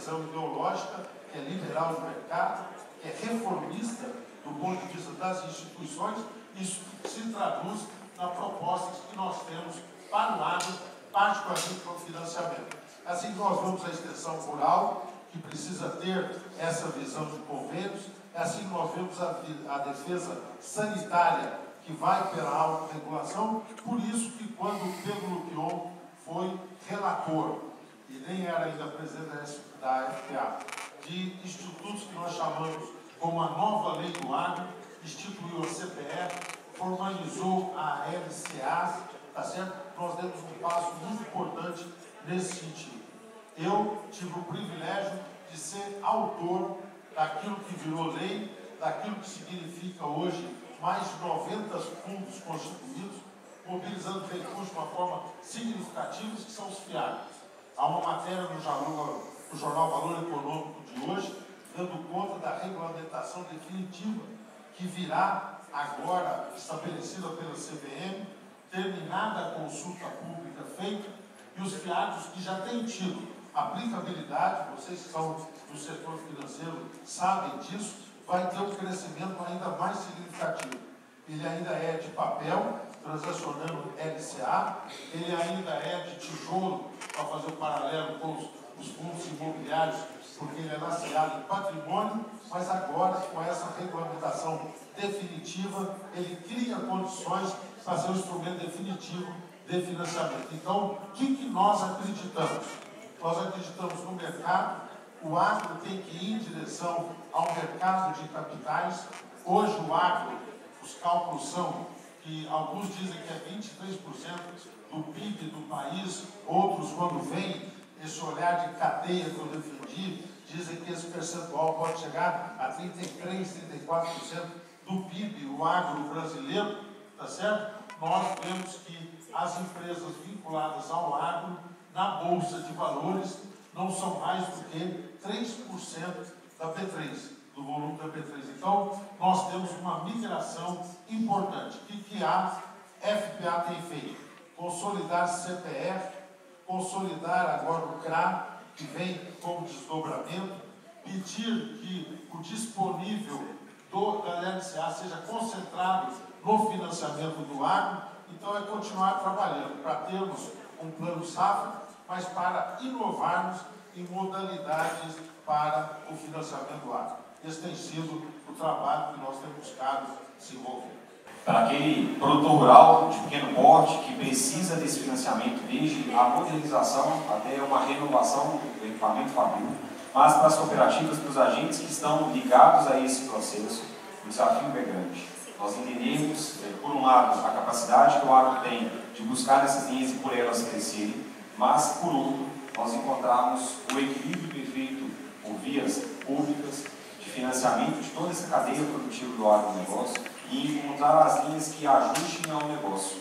visão ideológica, que é liberal de mercado, que é reformista do ponto de vista das instituições. Isso se traduz na proposta que nós temos para o agro, particularmente para o financiamento. Assim que nós vamos à extensão rural, que precisa ter essa visão de convênios, é assim que nós vemos a defesa sanitária, que vai pela autorregulação. Por isso que quando o Pedro Lupion foi relator, e nem era ainda presidente da FPA, de institutos que nós chamamos como a nova lei do agro, instituiu a CPF, formalizou a LCA, tá certo? Nós demos um passo muito importante nesse sentido. Eu tive o privilégio de ser autor daquilo que virou lei, daquilo que significa hoje mais de 90 fundos constituídos, mobilizando recursos de uma forma significativa, que são os FIAGs. Há uma matéria no jornal Valor Econômico de hoje, dando conta da regulamentação definitiva que virá agora estabelecida pela CVM, terminada a consulta pública feita, e os FIAGs que já têm tido aplicabilidade, vocês que são do setor financeiro sabem disso, vai ter um crescimento ainda mais significativo. Ele ainda é de papel, transacionando LCA, ele ainda é de tijolo, para fazer o paralelo com os fundos imobiliários, porque ele é laceado em patrimônio, mas agora, com essa regulamentação definitiva, ele cria condições para ser um instrumento definitivo de financiamento. Então, o que nós acreditamos? Nós acreditamos no mercado. O agro tem que ir em direção ao mercado de capitais. Hoje o agro, os cálculos são que alguns dizem que é 23% do PIB do país, outros, quando vem esse olhar de cadeia que eu defendi, dizem que esse percentual pode chegar a 33%, 34% do PIB, o agro brasileiro, tá certo? Nós vemos que as empresas vinculadas ao agro, na Bolsa de Valores, não são mais do que 3% da B3, do volume da B3. Então, nós temos uma migração importante. O que a FPA tem feito? Consolidar CPF, consolidar agora o CRA, que vem como desdobramento, pedir que o disponível da LCA seja concentrado no financiamento do agro. Então, é continuar trabalhando para termos um plano safra, mas para inovarmos em modalidades para o financiamento do agro. Esse tem sido o trabalho que nós temos buscado desenvolver. Para aquele produtor rural de pequeno porte que precisa desse financiamento, desde a modernização até uma renovação do equipamento fabril, mas para as cooperativas, para os agentes que estão ligados a esse processo, o desafio é grande. Nós entendemos, por um lado, a capacidade que o agro tem de buscar nessas linhas e por elas crescerem, mas, por outro, nós encontramos o equilíbrio perfeito por vias públicas, de financiamento de toda essa cadeia produtiva do agronegócio e encontrar as linhas que ajustem ao negócio.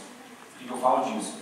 Por que eu falo disso?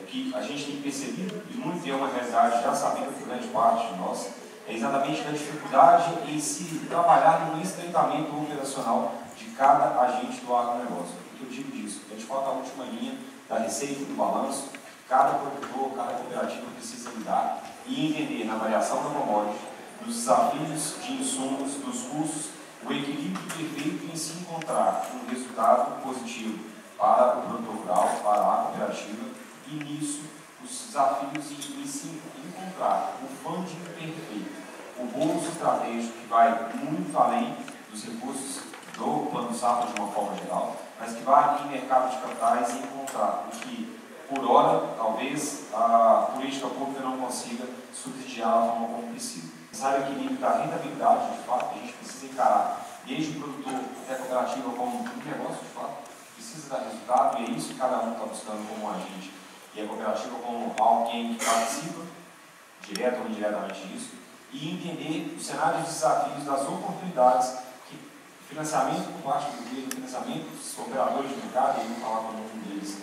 Que a gente tem percebido, e muito é uma realidade, já sabendo que grande parte de nós, é exatamente a dificuldade em se trabalhar no estreitamento operacional de cada agente do agronegócio. O que eu digo disso? A gente falta a última linha da receita, do balanço, cada produtor, cada cooperativa precisa lidar e entender na variação da commodity, dos desafios de insumos, dos custos, o equilíbrio perfeito em se encontrar um resultado positivo para o produtor rural, para a cooperativa, e nisso os desafios em se encontrar o funding perfeito, o bolso estratégico que vai muito além dos recursos do plano safra de uma forma geral, mas que vai em mercado de capitais e encontrar o que, por hora, talvez a política pública não consiga subsidiar da forma como precisa. Necessário equilíbrio da rentabilidade, de fato, a gente precisa encarar desde o produtor até a cooperativa como um negócio, de fato, precisa dar resultado, e é isso que cada um está buscando como um agente, e a cooperativa como alguém que participa, direto ou indiretamente disso, e entender os cenários de desafios, das oportunidades que financiamento por parte do governo, financiamento dos operadores de mercado, e eu vou falar com um deles,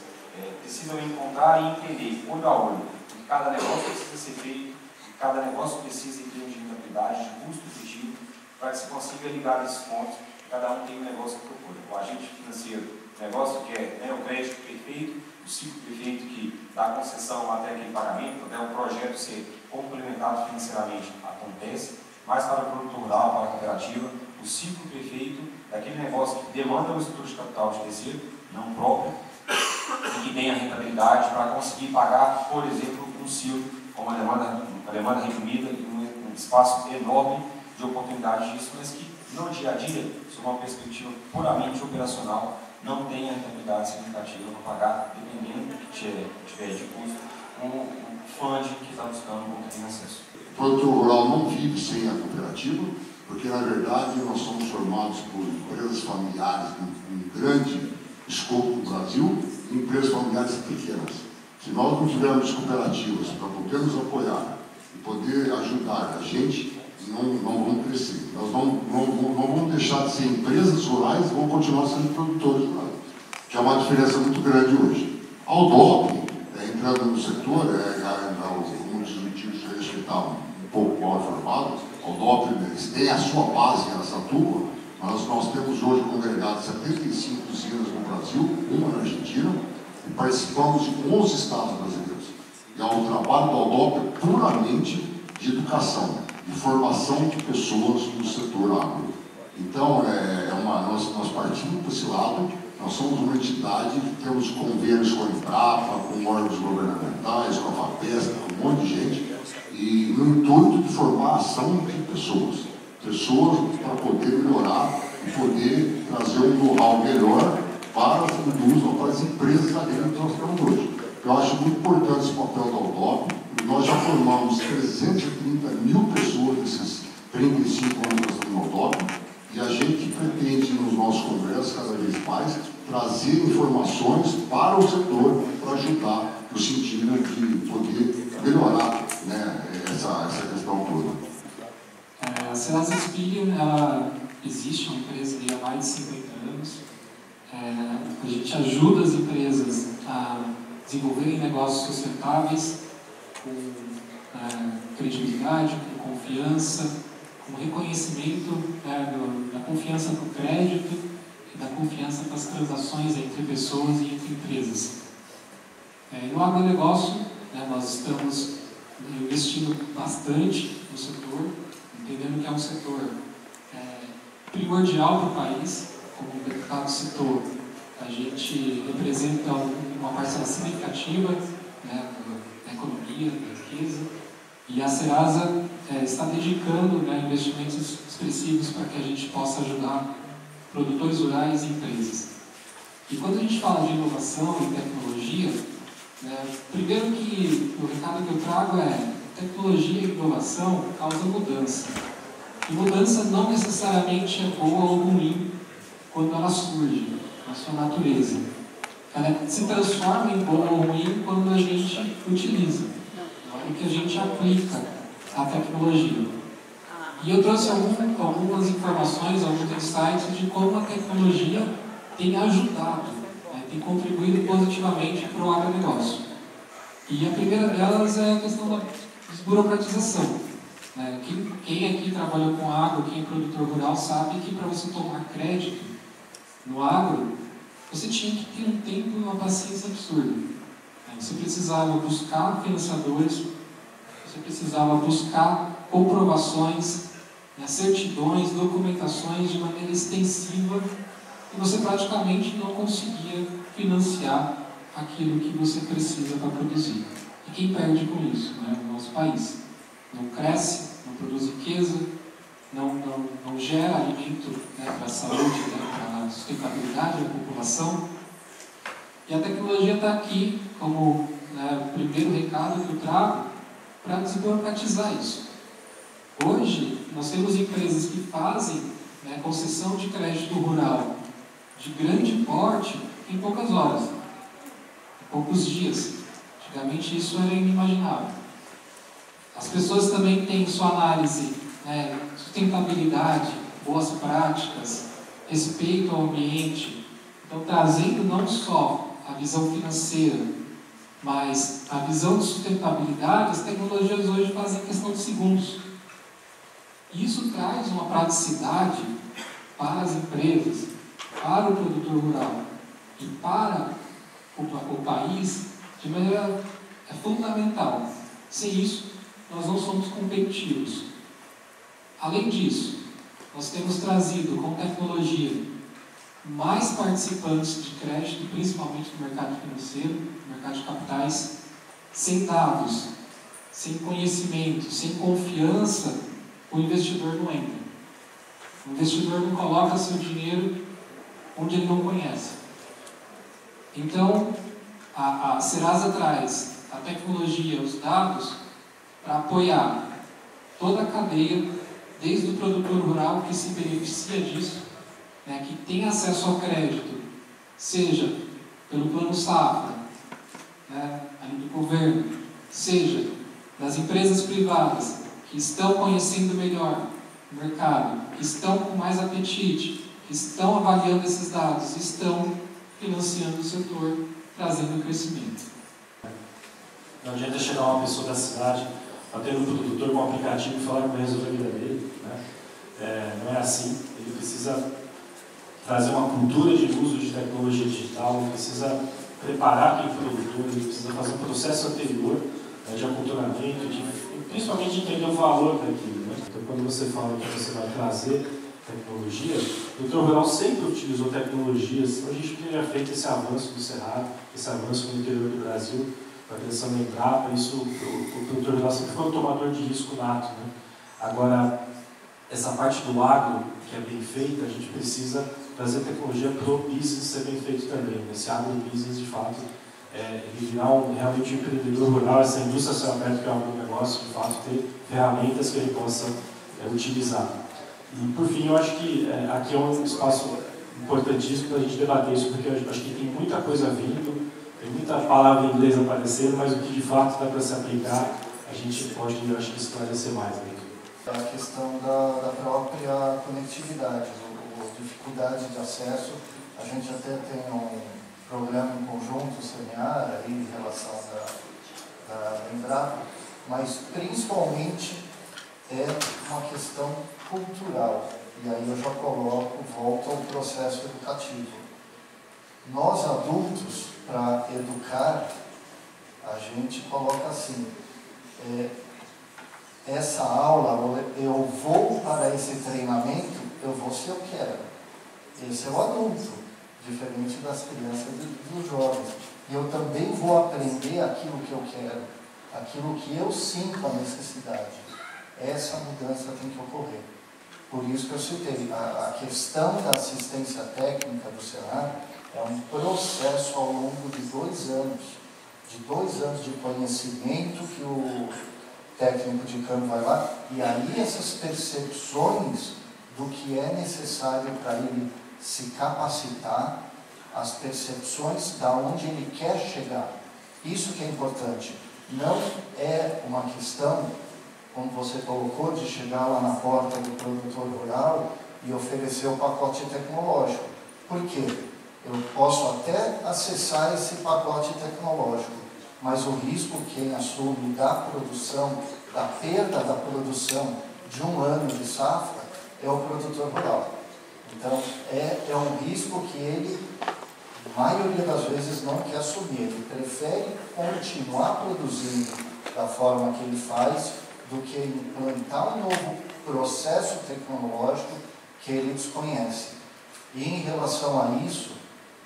precisam encontrar e entender, olho a olho, que cada negócio precisa ser feito, que cada negócio precisa em termos de rentabilidade, de custo efetivo, para que se consiga ligar esses pontos, cada um tem um negócio que procura. O agente financeiro, o negócio que é o crédito perfeito, o ciclo perfeito que dá concessão até aquele pagamento, até o projeto ser complementado financeiramente acontece, mas para o produtor rural, para a cooperativa, o ciclo perfeito daquele negócio que demanda uma estrutura de capital de terceiro, não próprio, e que tenha rentabilidade para conseguir pagar, por exemplo, um silo com uma demanda reprimida e um espaço enorme de oportunidade disso, mas que no dia a dia, sob uma perspectiva puramente operacional, não tem a rentabilidade significativa para pagar, dependendo do que tiver de custo, um fundo que está buscando um pouco de acesso. O produtor rural não vive sem a cooperativa, porque na verdade nós somos formados por empresas familiares em grande escopo no Brasil e empresas familiares pequenas. Se nós não tivermos cooperativas para poder nos apoiar e poder ajudar a gente, não vamos crescer. Nós não vamos deixar de ser empresas rurais e vamos continuar sendo produtores rurais, que é uma diferença muito grande hoje. A Aldop, entrando no setor, como diz o tio que está um pouco mal informado, a Aldop tem a sua base em Araçatuba, mas nós temos hoje congregado 75 usinas no Brasil, uma na Argentina, e participamos de 11 estados brasileiros. E o trabalho da Aldop é puramente de educação, de formação de pessoas no setor agro. Então, nós partimos para esse lado, nós somos uma entidade, temos convênios com a Embrapa, com órgãos governamentais, com a FAPESP, com um monte de gente, e no intuito de formar ação de pessoas para poder melhorar e poder trazer um know-how melhor para a indústria, para as empresas agrícolas que nós temos hoje. Eu acho muito importante esse papel da Aldop. Nós já formamos 330 mil pessoas nesses 35 anos que nós temos na Aldop, e a gente pretende, nos nossos congressos, cada vez mais, trazer informações para o setor, para ajudar no sentido de poder melhorar, né, essa questão toda. A Serasa Spilian, ela existe, uma empresa há mais de 50 anos. A gente ajuda as empresas a desenvolverem negócios sustentáveis com credibilidade, com confiança, com reconhecimento da confiança no crédito e da confiança das transações entre pessoas e entre empresas. No agronegócio, nós estamos investindo bastante no setor, entendendo que é um setor primordial para o país. Como o deputado citou, a gente representa uma parcela significativa da economia, da riqueza, e a Serasa está dedicando investimentos expressivos para que a gente possa ajudar produtores rurais e empresas. E quando a gente fala de inovação e tecnologia, primeiro que o recado que eu trago é: tecnologia e inovação causam mudança. E mudança não necessariamente é boa ou ruim quando ela surge na sua natureza. Ela se transforma em boa ou ruim quando a gente utiliza, quando que a gente aplica a tecnologia. E eu trouxe algumas informações, alguns insights de como a tecnologia tem ajudado, tem contribuído positivamente para o agronegócio. E a primeira delas é a questão da desburocratização. Quem aqui trabalhou com agro, quem é produtor rural, sabe que para você tomar crédito no agro, você tinha que ter um tempo e uma paciência absurda. Você precisava buscar financiadores, você precisava buscar comprovações, certidões, documentações de maneira extensiva, e você praticamente não conseguia financiar aquilo que você precisa para produzir. E quem perde com isso? O nosso país. Não cresce, não produz riqueza, não gera alimento para a saúde, para a sustentabilidade da população. E a tecnologia está aqui como o primeiro recado que eu trago para desburocratizar isso. Hoje, nós temos empresas que fazem concessão de crédito rural de grande porte em poucas horas, em poucos dias. Antigamente isso era inimaginável. As pessoas também têm sua análise, sustentabilidade, boas práticas, respeito ao ambiente. Então, trazendo não só a visão financeira, mas a visão de sustentabilidade, as tecnologias hoje fazem questão de segundos. Isso traz uma praticidade para as empresas, para o produtor rural e para o país de maneira fundamental. Sem isso, nós não somos competitivos. Além disso, nós temos trazido com tecnologia mais participantes de crédito, principalmente no mercado financeiro, no mercado de capitais, sem dados, sem conhecimento, sem confiança, o investidor não entra. O investidor não coloca seu dinheiro onde ele não conhece. Então, a Serasa traz a tecnologia, os dados, para apoiar toda a cadeia, desde o produtor rural que se beneficia disso, né, que tem acesso ao crédito, seja pelo Plano Safra, né, ali do governo, seja das empresas privadas que estão conhecendo melhor o mercado, que estão com mais apetite, que estão avaliando esses dados, estão financiando o setor, trazendo crescimento. Não adianta chegar uma pessoa da cidade, bater no produtor com um aplicativo e falar que vai resolver a vida dele. Né? Não é assim. Ele precisa trazer uma cultura de uso de tecnologia digital, ele precisa preparar aquele produtor, ele precisa fazer um processo anterior, né, de aculturamento, principalmente de entender o valor daquilo. Né? Então, quando você fala que você vai trazer tecnologia, o produtor rural sempre utilizou tecnologias, então a gente teria feito esse avanço do Cerrado, esse avanço no interior do Brasil, para a criação da Embrapa, isso o produtor rural sempre foi um tomador de risco nato. Né? Agora, essa parte do agro, que é bem feita, a gente precisa trazer tecnologia para o business ser bem feito também. Esse agrobusiness, de fato, ele virar realmente um empreendedor rural, essa indústria céu aberto, que é um negócio, de fato, ter ferramentas que ele possa utilizar. E, por fim, eu acho que aqui é um espaço importantíssimo para a gente debater isso, porque eu acho que tem muita coisa vindo, tem muita palavra em inglês aparecendo, mas o que de fato dá para se aplicar, a gente pode, eu acho que, esclarecer mais. Né? A questão da própria conectividade, a dificuldade de acesso. A gente até tem um programa em conjunto, o Semear, aí, em relação da Embrapa, mas principalmente é uma questão cultural. E aí eu já volto ao processo educativo. Nós adultos, para educar, a gente coloca assim, essa aula, eu vou para esse treinamento, eu vou se eu quero. Esse é o adulto, diferente das crianças e dos jovens. E eu também vou aprender aquilo que eu quero, aquilo que eu sinto a necessidade. Essa mudança tem que ocorrer. Por isso que eu citei, a questão da assistência técnica do Senar é um processo ao longo de 2 anos. De 2 anos de conhecimento que o técnico de campo vai lá, e aí essas percepções do que é necessário para ele se capacitar, as percepções da onde ele quer chegar. Isso que é importante. Não é uma questão, como você colocou, de chegar lá na porta do produtor rural e oferecer o pacote tecnológico. Por quê? Eu posso até acessar esse pacote tecnológico, mas o risco quem assume da produção, da perda da produção de 1 ano de safra, é o produtor rural. Então, é um risco que ele, a maioria das vezes, não quer assumir. Ele prefere continuar produzindo da forma que ele faz do que implantar um novo processo tecnológico que ele desconhece. E em relação a isso,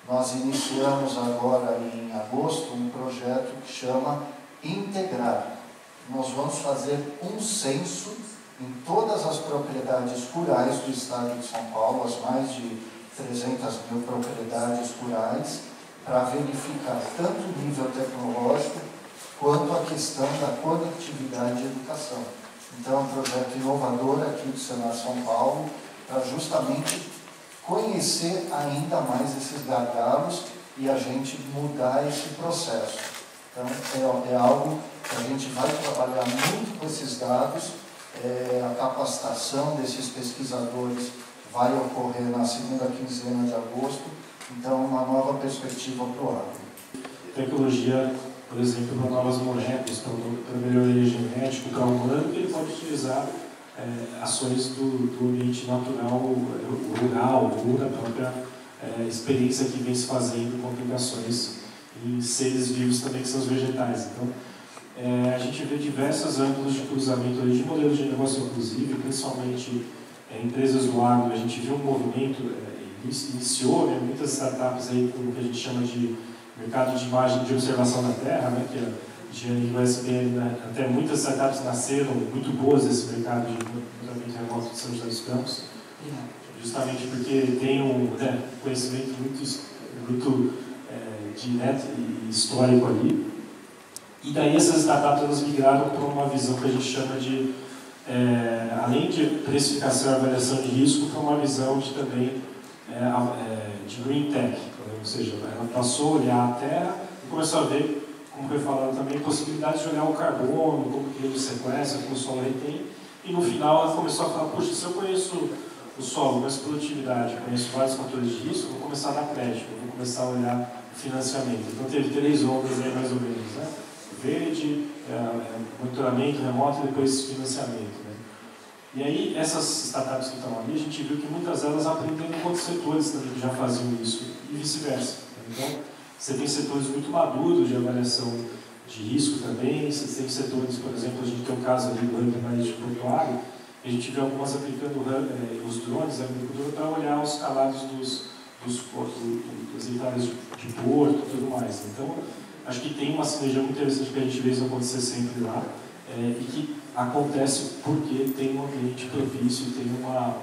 nós iniciamos agora em agosto um projeto que chama Integrar. Nós vamos fazer um censo em todas as propriedades rurais do estado de São Paulo, as mais de 300.000 propriedades rurais, para verificar tanto o nível tecnológico quanto a questão da conectividade e educação. Então, é um projeto inovador aqui do Senar São Paulo, para justamente conhecer ainda mais esses gargalos e a gente mudar esse processo. Então, é algo que a gente vai trabalhar muito com esses dados. A capacitação desses pesquisadores vai ocorrer na segunda quinzena de agosto. Então, uma nova perspectiva para o agro. Tecnologia, por exemplo, para novas moléculas, para melhoria genética, para humano, que ele pode utilizar ações do ambiente natural, rural, ou da própria experiência que vem se fazendo com aplicações em seres vivos também, que são os vegetais. Então, a gente vê diversos ângulos de cruzamento ali, de modelos de negócio inclusive, principalmente empresas do agro. A gente viu um movimento, iniciou, né, muitas startups aí com o que a gente chama de mercado de imagem de observação da terra, né, que de USBN, né, até muitas startups nasceram muito boas nesse mercado de monitoramento remoto de São José dos Campos, justamente porque tem um conhecimento muito direto e histórico ali. E daí essas startups elas migraram para uma visão que a gente chama de, além de precificação e avaliação de risco, para uma visão de também de green tech, ou seja, ela passou a olhar a terra e começou a ver, como foi falado também, possibilidades de olhar o carbono, como que ele sequestra, como o solo retém, e no final ela começou a falar, puxa, se eu conheço o solo, conheço produtividade, conheço vários fatores de risco, eu vou começar a dar crédito, eu vou começar a olhar o financiamento. Então teve 3 ondas aí mais ou menos, né? Verde, monitoramento remoto e depois financiamento. Né? E aí, essas startups que estão ali, a gente viu que muitas delas aprenderam com outros setores também que já faziam isso, e vice-versa. Então, você tem setores muito maduros de avaliação de risco também, você tem setores, por exemplo, a gente tem um caso ali do Hub Analítico Portuário, a gente vê algumas aplicando os drones da agricultura para olhar os calados das entradas de porto e tudo mais. Então, acho que tem uma sinergia muito interessante que a gente vê isso acontecer sempre lá, e que acontece porque tem um ambiente propício, tem uma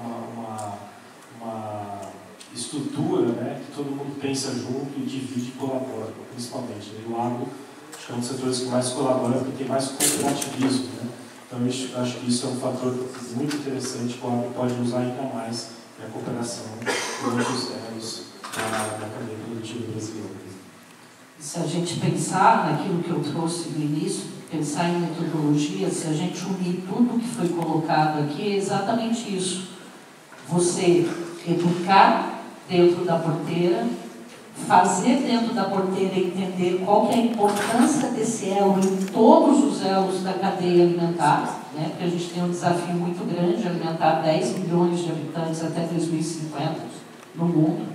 estrutura, né, que todo mundo pensa junto e divide e colabora, principalmente. E o agro, acho que é um dos setores que mais colabora porque tem mais cooperativismo. Né? Então, acho que isso é um fator muito interessante que o agro pode usar ainda mais na cooperação durante os termos da cadeia produtiva brasileira. Se a gente pensar naquilo que eu trouxe no início, pensar em metodologia, se a gente unir tudo que foi colocado aqui, é exatamente isso. Você educar dentro da porteira, fazer dentro da porteira entender qual que é a importância desse elo em todos os elos da cadeia alimentar, né? Porque a gente tem um desafio muito grande de alimentar 10 milhões de habitantes até 2050 no mundo.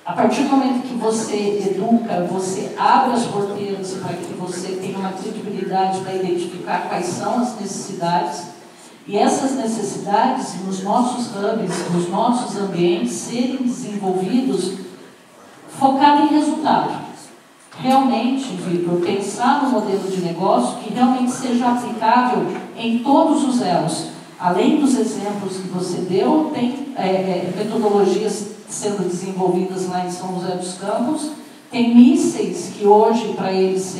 A partir do momento que você educa, você abre as porteiras para que você tenha uma credibilidade para identificar quais são as necessidades, e essas necessidades nos nossos hubs, nos nossos ambientes, serem desenvolvidos focado em resultado. Realmente, Vitor, pensar no modelo de negócio que realmente seja aplicável em todos os elos. Além dos exemplos que você deu, tem metodologias sendo desenvolvidas lá em São José dos Campos, tem mísseis que hoje, para eles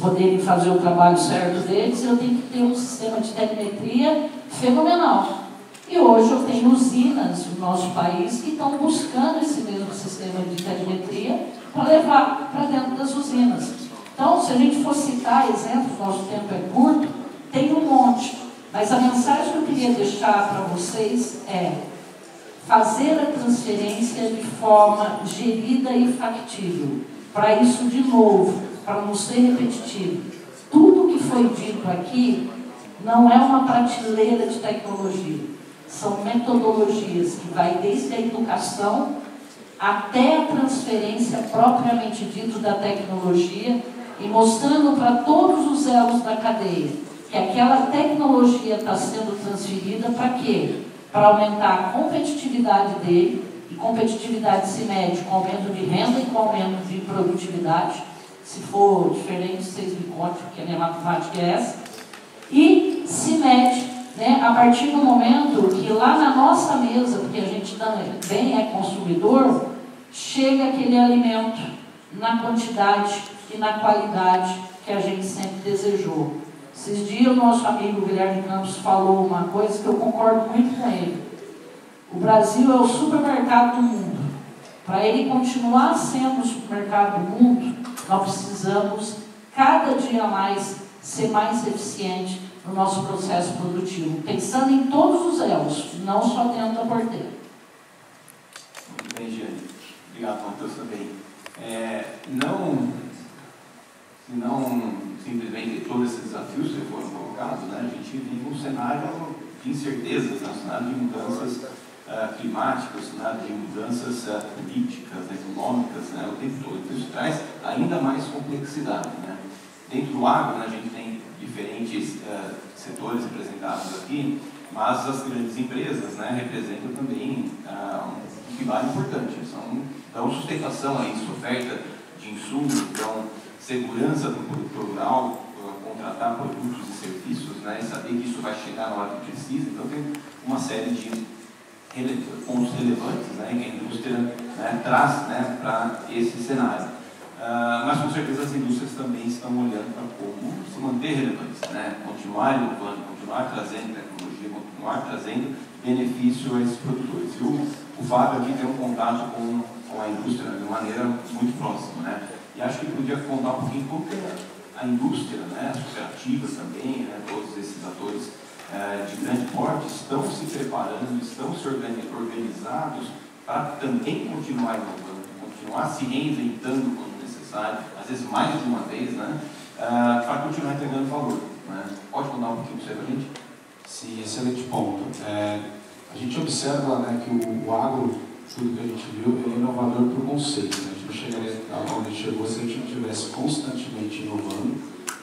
poderem fazer o trabalho certo deles, eu tenho que ter um sistema de telemetria fenomenal. E hoje eu tenho usinas no nosso país que estão buscando esse mesmo sistema de telemetria para levar para dentro das usinas. Então, se a gente for citar exemplos, nosso tempo é curto, tem um monte. Mas a mensagem que eu queria deixar para vocês é fazer a transferência de forma gerida e factível. Para isso, de novo, para não ser repetitivo, tudo que foi dito aqui não é uma prateleira de tecnologia. São metodologias que vai desde a educação até a transferência propriamente dito da tecnologia e mostrando para todos os elos da cadeia que aquela tecnologia está sendo transferida para quê? Para aumentar a competitividade dele, e competitividade se mede com aumento de renda e com aumento de produtividade. Se for diferente, vocês me contem, porque a minha matemática é essa. E se mede, né, a partir do momento que lá na nossa mesa, porque a gente também é consumidor, chega aquele alimento na quantidade e na qualidade que a gente sempre desejou. Esses dias o nosso amigo Guilherme Campos falou uma coisa que eu concordo muito com ele. O Brasil é o supermercado do mundo. Para ele continuar sendo o supermercado do mundo, nós precisamos cada dia mais ser mais eficiente no nosso processo produtivo, pensando em todos os elos, não só dentro da porteira. Muito bem, Giane. Obrigado, Matheus, também. Não simplesmente todos esses desafios que foram colocados, né? A gente vive um cenário de incertezas, né? Um cenário de mudanças climáticas, um cenário de mudanças políticas, econômicas, né? O tempo todo. Isso traz ainda mais complexidade, né? Dentro do agro, né, a gente tem diferentes setores representados aqui, mas as grandes empresas, né, representam também um pilar importante. Dão sustentação a isso, oferta de insumos, dão segurança do produtor rural, contratar produtos e serviços, né, e saber que isso vai chegar na hora que precisa. Então tem uma série de pontos relevantes, né, que a indústria, né, traz, né, para esse cenário. Mas com certeza as indústrias também estão olhando para como se manter relevantes, né, continuar inovando, continuar trazendo tecnologia, continuar trazendo benefício a esses produtores. E o Fábio aqui tem um contato com a indústria de maneira muito próxima, né, e acho que podia contar um pouquinho como a indústria, né, as cooperativas também, né, todos esses atores de grande porte estão se preparando, estão se organizados para também continuar inovando, continuar se reinventando quando necessário, às vezes mais de uma vez, né, para continuar entregando valor, né. Pode contar um pouquinho para a gente? Sim, excelente ponto. A gente observa, né, que o agro, tudo que a gente viu, ele é inovador por conceito, né. A gente não chegaria onde chegou se a gente não estivesse constantemente inovando.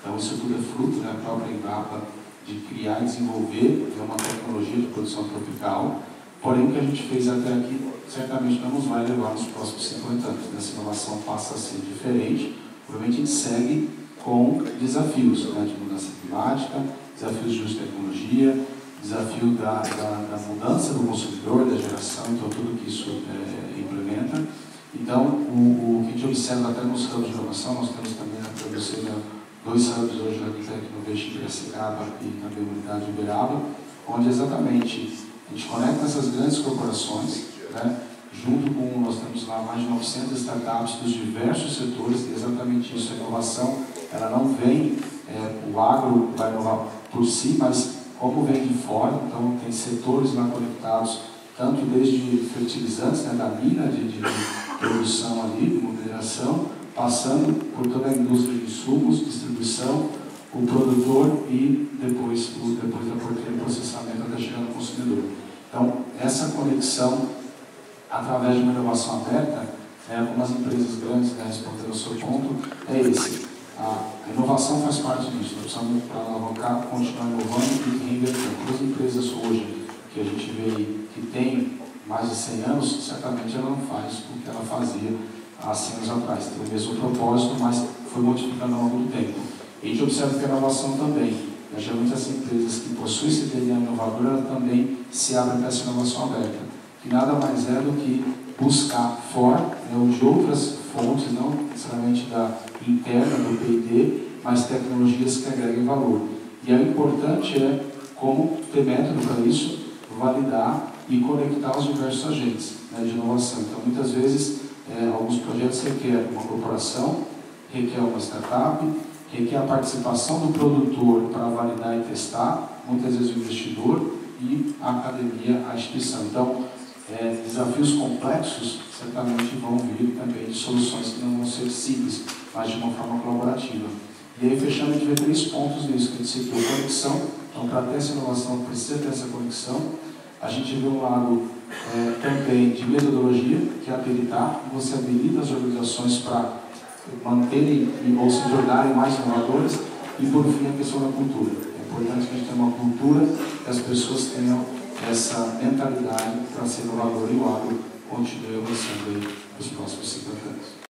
Então isso tudo é fruto, né, da própria Embrapa, de criar e desenvolver uma tecnologia de produção tropical. Porém, o que a gente fez até aqui, certamente não nos vai levar nos próximos 50 anos. Essa inovação passa a ser diferente. Obviamente, a gente segue com desafios, né, de mudança climática, desafios de uso de tecnologia, desafio da mudança do consumidor, da geração, então tudo que isso implementa. Então, o que a gente observa até nos hubs de inovação, nós temos também para você, né, 2 hubs hoje na Tecnovation em Piracicaba e também na unidade de Uberaba, onde exatamente a gente conecta essas grandes corporações, né, junto com, nós temos lá mais de 900 startups dos diversos setores, e exatamente isso, a inovação, ela não vem, o agro vai inovar por si, mas como vem de fora, então tem setores lá conectados, tanto desde fertilizantes, né, da mina de produção ali, de mineração, passando por toda a indústria de insumos, distribuição, o produtor e depois da porteira de processamento até chegar no consumidor. Então, essa conexão, através de uma inovação aberta, algumas empresas grandes, né, respondendo ao seu ponto, é esse. A inovação faz parte disso, nós precisamos, para alavancar, continuar inovando e reinventando. Todas as empresas hoje que a gente vê aí, que tem mais de 100 anos, certamente ela não faz o que ela fazia há 100 anos atrás. Tem o mesmo propósito, mas foi modificando ao longo do tempo. E a gente observa que a inovação também, geralmente as empresas que possuem esse DNA inovador, ela também se abrem para essa inovação aberta, que nada mais é do que buscar fora, né, de outras fontes, não necessariamente da interna do P&D, mas tecnologias que agreguem valor. E o importante é, como ter método para isso, validar e conectar os diversos agentes, né, de inovação. Então, muitas vezes, alguns projetos requerem uma corporação, requer uma startup, requer a participação do produtor para validar e testar, muitas vezes o investidor e a academia, a instituição. Então, desafios complexos certamente vão vir também de soluções que não vão ser simples, mas de uma forma colaborativa. E aí, fechando, a gente vê 3 pontos nisso, que a gente citou: conexão. Então, para ter essa inovação, precisa ter essa conexão. A gente vê um lado também de metodologia, que é habilitar, você habilita as organizações para manterem ou se tornarem mais inovadoras. E, por fim, a questão da cultura. É importante que a gente tenha uma cultura, que as pessoas tenham essa mentalidade para ser inovador, e o agro continue avançando aí nos próximos 50 anos.